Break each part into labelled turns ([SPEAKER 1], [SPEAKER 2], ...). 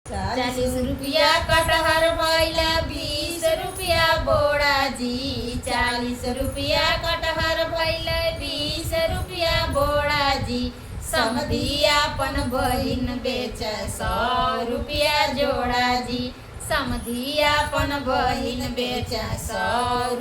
[SPEAKER 1] ₹40 कटहर भैला 20 रुपया बोड़ा जी। ₹40 कटहर भैला 20 रुपया बोड़ा जी। समधी आपन बहिन बेच 100 रुपया जोड़ा जी। समधी आपन बहिन बेच 100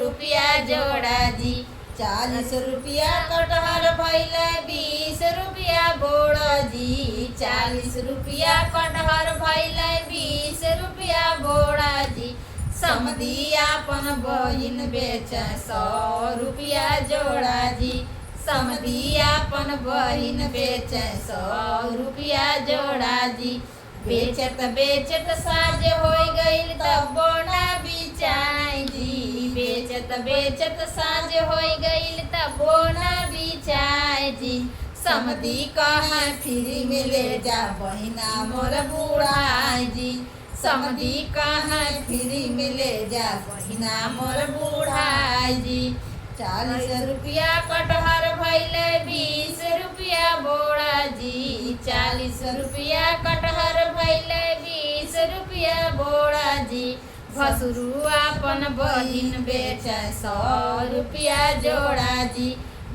[SPEAKER 1] रुपया जोड़ा जी। ₹40 कटहर भैला 20 रुपया बोड़ा जी। ₹40 कटहर भैला 20 रुपया बोड़ा जी। समधी आपन बहिन बेच 100 रुपया जोड़ा जी। समधी आपन बहिन बेच 100 रुपया जोड़ा जी। बेचत बेचत साज हो गईल तब बोना बिचाई जी। बेचत बेचत साज हो गईल तब बोना बिचाई जी। समधी कहाँ फ्री मिले जा बहिना मोर बुढ़ाई जी। समधी कहाँ फ्री मिले जा बहिना मोर बुढ़ाई जी। ₹40 कटहर भैले 20 रुपया बोड़ा जी। ₹40 कटहर भैले 20 रुपया बोड़ा जी। भसुरु आपन बहिन बेच 100 रुपया जोड़ा जी।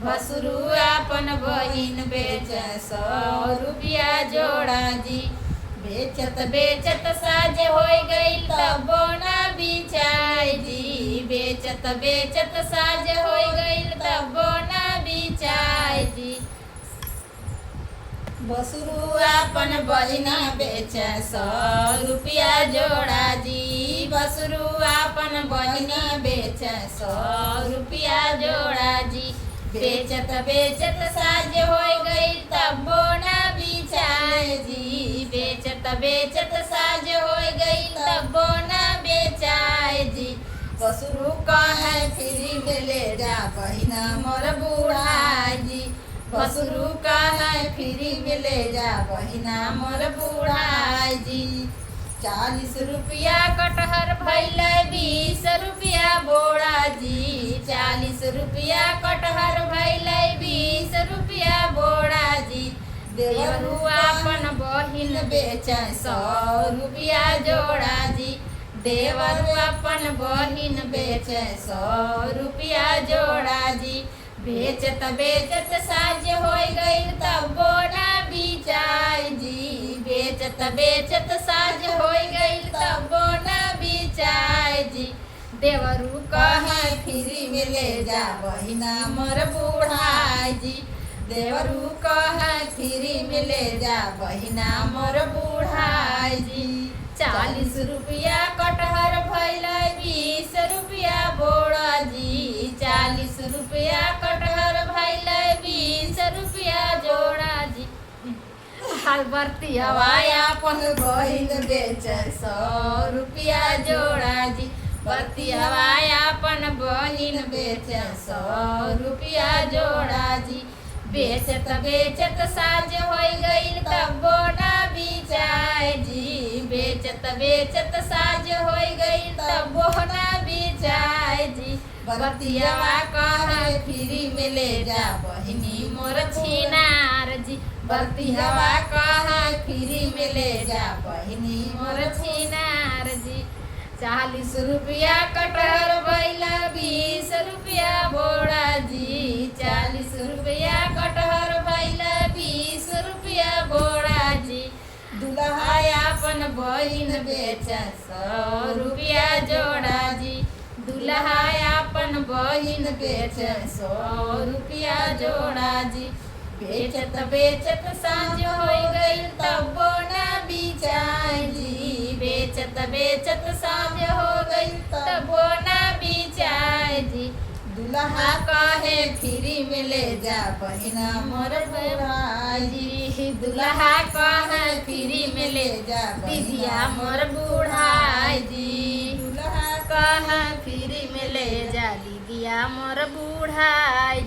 [SPEAKER 1] भसुरु आपन बहिन बेच 100 रुपया जोड़ा जी। बेचत बेचत साज हो गईल तब बोना बिचाई जी। बेचत बेचत साज हो गईल तब बोना बिचाई जी। भसुरु आपन बहिना बेच 100 रुपया जोड़ा जी। भसुरु आपन बहिना बेच 100 रुपया जोड़ा जी। बेचत बेचत साज हो गई तब बोना बिचाई जी। बेचत बेचत साज हो गई तब बोना बेचाई जी। भसुरु कहाँ फ्री मिले जा बहिना मोर बुढ़ाई जी। भसुरु कहाँ फ्री मिले जा बहिना मोर बुढ़ाई जी। ₹40 कटहर भैले 20 रुपया बोड़ा जी। ₹40 कटहर भैले 20 रुपया बोड़ा जी। देवरू आपन बहिन बेच 100 रुपया जोड़ा जी। देवरू आपन बहिन बेच 100 रुपया जोड़ा जी। बेचत बेचत साज हो गई तब बोना बिचाई जी। बेचत बेचत साज हो गई तब बोना बिचाई जी। देवरू कहाँ फ्री मिले जा बहिना मोर बुढ़ाई जी। देवरू कहाँ फ्री मिले जा बहिना मोर बुढ़ाई जी। ₹40 कटहर भैला 20 रुपया बोड़ा जी। ₹40 कटहर भैला 20 रुपया जोड़ा जी। हलबर्ती हवाई आपन बहिन बेच 100 रुपया जोड़ा जी। बर्ती हवाई आपन बहिन बेच 100 रुपया जोड़ा जी। बेचत बेचत साज हो गईल तब बोना बिचाई जी। बेचत बेचत साज हो गईल तब बोना बिचाई जी। बतियावा कहाँ फ्री मिले जा बहिनी मोर छिनार जी। बतियावा कहाँ फ्री मिले जा बहिनी मोर छिनार जी। ₹40 कटहर भैला 20 रुपया बोड़ा जी। ₹40 कटहर भैला 20 रुपया बोड़ा जी। दुल्हा आपन बहिन बेच 100 रुपया जोड़ा जी। दुल्हा आपन बहिन बेच 100 रुपया जोड़ा जी। बेचत बेचत साँझ हो गई तब बोना बिचाई जी। बेचत बेचत साँझ हो गई तब बोना बिचाई जी। दुल्हा कहे फ्री मिले जा बहिना मोर बुढ़ाई जी। दुल्हा कहे फ्री मिले जा दीदिया मोर बुढ़ाई जी। दुल्हा कहे फ्री मिले जा दीदिया मोर बुढ़ाई।